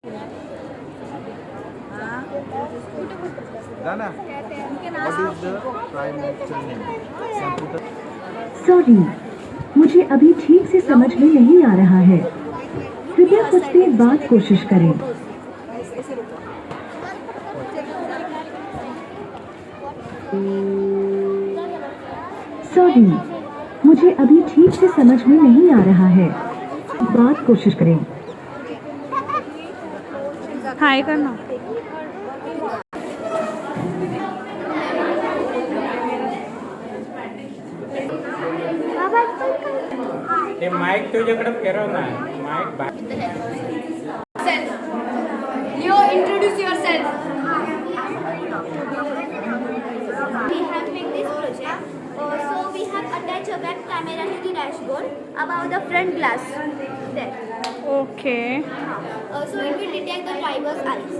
Dana, what is the prime minister name? Computer. Sorry, मुझे अभी ठीक से समझ में नहीं आ रहा है। कृपया कुछ देर बाद कोशिश करें। सॉरी, मुझे अभी ठीक से समझ में नहीं आ रहा है। बाद कोशिश करें। हाय करना। ते माईक तुझ्याकडे फिरव ना mike Leo, introduce yourself. We have made this project. So we have attached a web camera to the dashboard above the front glass. There. Okay So it will detect the driver's eyes.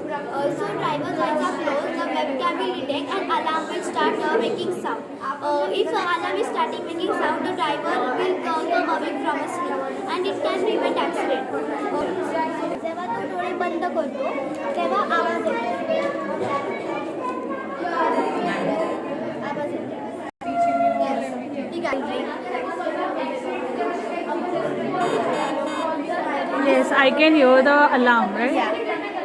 So driver's eyes are closed, the webcam will detect and alarm will start making sound. If alarm is starting making sound, the driver will come away from a sleep and it can prevent accident. जेव्हा तो डोळे बंद करतो तेव्हा आवाज येतो. आवाज येतो. ठीक आहे. Yes, I can hear the alarm, right? Yeah.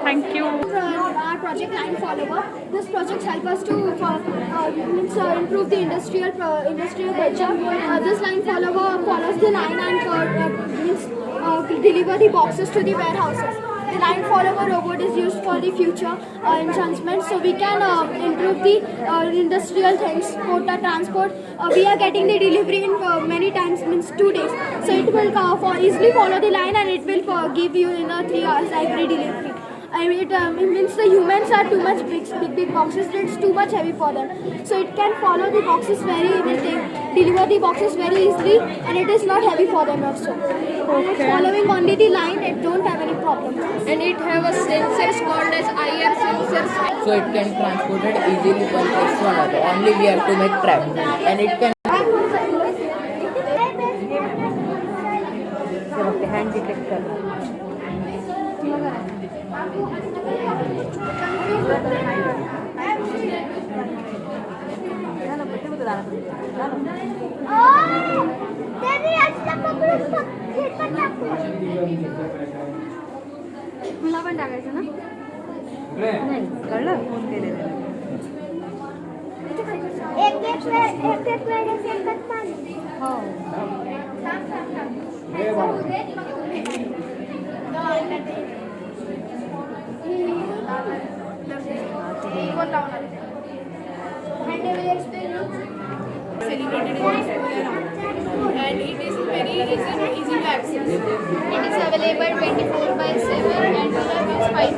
Thank you. Our project line follower. This project helps us to improve the industrial culture. This line follower follows the line and deliver the boxes to the warehouses. The line follower robot is used for the future enhancement, so we can improve the industrial things, transport. We are getting the delivery in many times, means 2 days. So it will easily follow the line and it will give you in 3 hours every delivery. I mean, it means the humans are too much big boxes. It's too much heavy for them. So it can follow the boxes deliver the boxes very easily, and it is not heavy for them also. It's following only the line. It don't have any problem. And it have a sensors called as IR sensors. So it can transport it easily one place to another. Only we have to make trap, and it can hand detect करना. मला पण टाकायचं ना. नाही कळलं phone केलेलं. एक वेळ सेकंद हो Celebrated and it is very easy to access. It is available 24/7 and will have its 5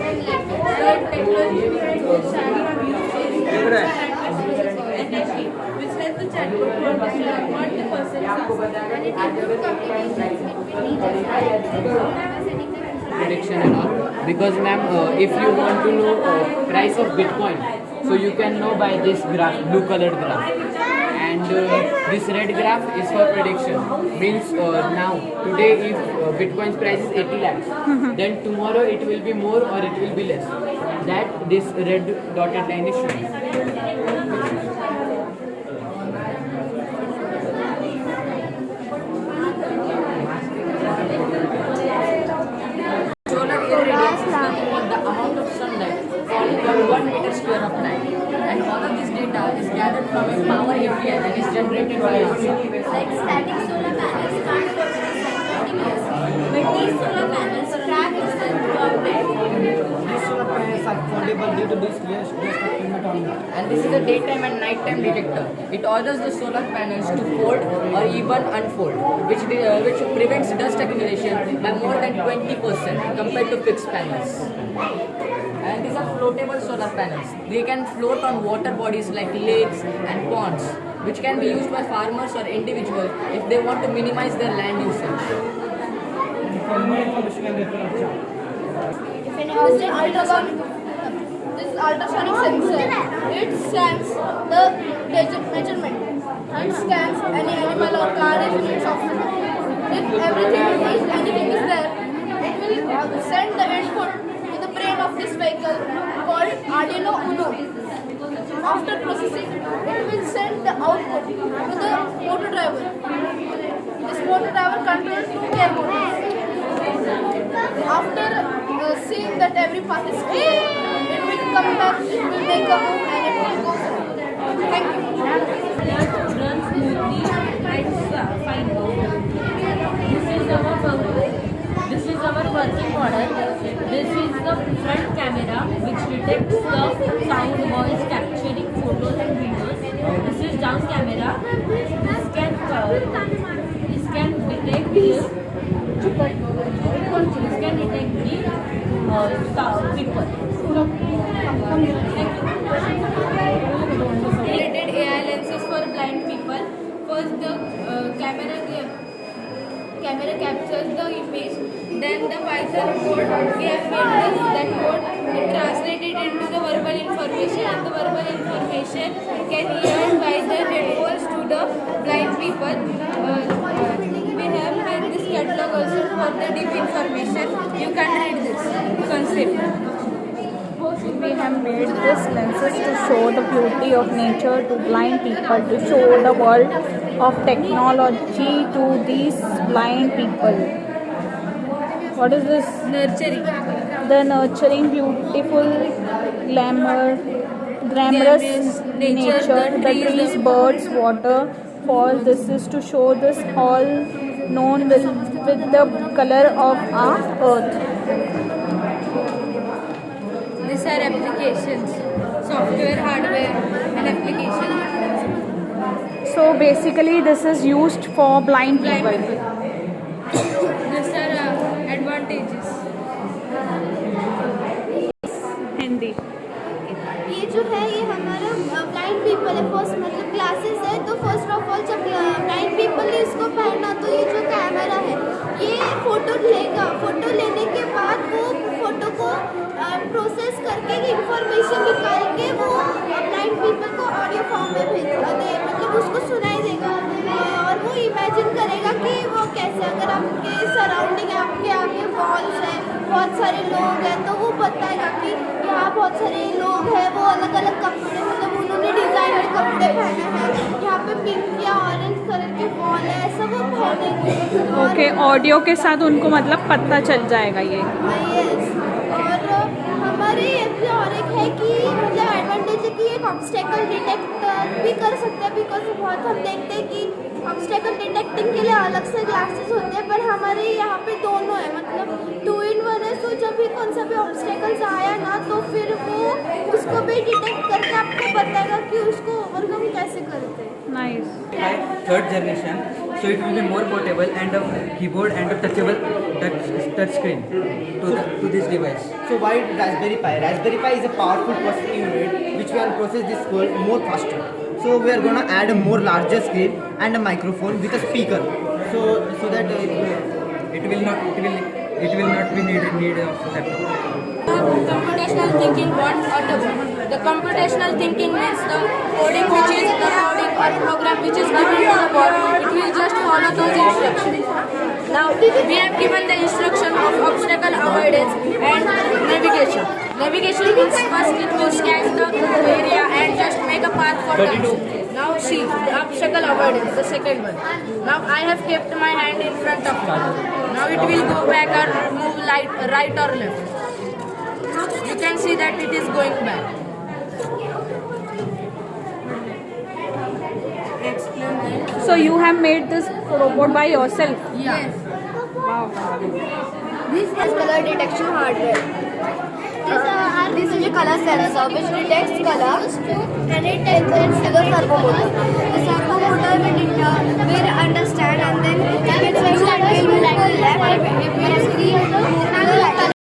Which help the chatbot to understand what the person is asking. And it improves communication between prediction and all. Because ma'am, if you want to know price of Bitcoin, so you can know by this graph, blue colored graph. And this red graph is for prediction. Means now today if Bitcoin's price is 80 lakhs, then tomorrow it will be more or it will be less. That this red dotted line is showing. Solar irradiance is nothing but the amount of sunlight falling on 1 meter square of light. And all of this data is gathered from a power API that is generated by us. like static solar panels can't produce continuously, but these solar panels trap the sun throughout the day. These solar panels are foldable due to this flash climate only. And this is a daytime and nighttime detector. It orders the solar panels to fold or even unfold, which prevents dust accumulation by more than 20% compared to fixed panels. And these are floatable solar panels. They can float on water bodies like lakes and ponds, which can be used by farmers or individuals if they want to minimize their land usage. For more information, you can refer to chat. If an this ultrasonic sensor, it scans the measurement. It scans any animal or car if it's oxygen. If anything is there, it will send the input to the After processing, it will send the output to the motor driver. This motor driver controls 2 gear motors. After seeing that every part is clear, it will come back, it will make a move and it will go through. Thank you. Runs smoothly and fine. This is our working model. This is the front camera which detects the sound, voice, capturing photos and videos. This is down camera. This can detect the people. Rated AI lenses for blind people. First, the camera captures the image. Then the Python code, we have made that code. It translated into the verbal information, and the verbal information can be heard by the headphones to the blind people. We have made this catalog also for the deep information. You can read this concept. We have made these lenses to show the beauty of nature to blind people, to show the world of technology to these blind people. What is this? Nurturing. The nurturing, beautiful, glamorous nature, the trees, birds, water, falls. This is to show this all known with the color of our earth. These are applications, software, hardware, and applications. So basically this is used for blind people. These are advantages. Hindi. ये जो है ये हमारा blind people है first मतलब glasses है तो first of all जब ब्लाइंड पीपल ने इसको पहना तो ये जो कैमरा है ये फ़ोटो लेगा फ़ोटो लेने के बाद वो फ़ोटो को प्रोसेस करके इंफॉर्मेशन निकाल के वो ब्लाइंड पीपल को ऑडियो फॉर्म में भेजेगा मतलब उसको सुनाई देगा और वो इमेजिन करेगा कि वो कैसे अगर आपके सराउंडिंग आपके आगे वॉल्स हैं बहुत सारे लोग हैं तो वो बताएगा कि यहाँ बहुत सारे लोग हैं वो अलग अलग कपड़े मतलब उन्होंने डिज़ाइनर कपड़े पहने हैं यहाँ पे पिंक या ऑरेंज कलर के वॉल है ऐसा वो पहनेंगे ओके ऑडियो के साथ उनको मतलब पता चल जाएगा ये यस और हमारे ये भी और एक है कि मतलब एडवांटेज है कि एक ऑब्स्टेकल डिटेक्ट भी कर सकते हैं बिकॉज बहुत हम देखते हैं कि ऑब्स्टेकल डिटेक्टिंग के लिए अलग से ग्लासेस होते हैं पर हमारे यहाँ पे दोनों है मतलब 2-in-1 है तो जब भी कौन सा भी ऑब्स्टेकल्स आया ना तो फिर वो उसको भी डिटेक्ट करके आपको बताएगा कि उसको ओवरकम कैसे करते हैं nice Third generation, so it will be more portable and a keyboard and a touchable touch screen to this device. So why Raspberry Pi? Raspberry Pi is a powerful processing unit which can process this code more faster. So we are gonna add a more larger screen and a microphone with a speaker. So that It will not be need of laptop. Computational thinking what or the computational thinking means the coding which is the coding or program which is given to the board it will just follow those instructions. Now we have given the instruction of obstacle avoidance and navigation. Navigation means first it will scan the area and just make a path for dancing. Now see the obstacle avoidance, the second one. Now I have kept my hand in front of it. Now it will go back or move right or left. You can see that it is going back. Explain that. So you have made this robot by yourself? Yes. This is color detection hardware. This is a color sensor which detects color and it sends to the servo motor. The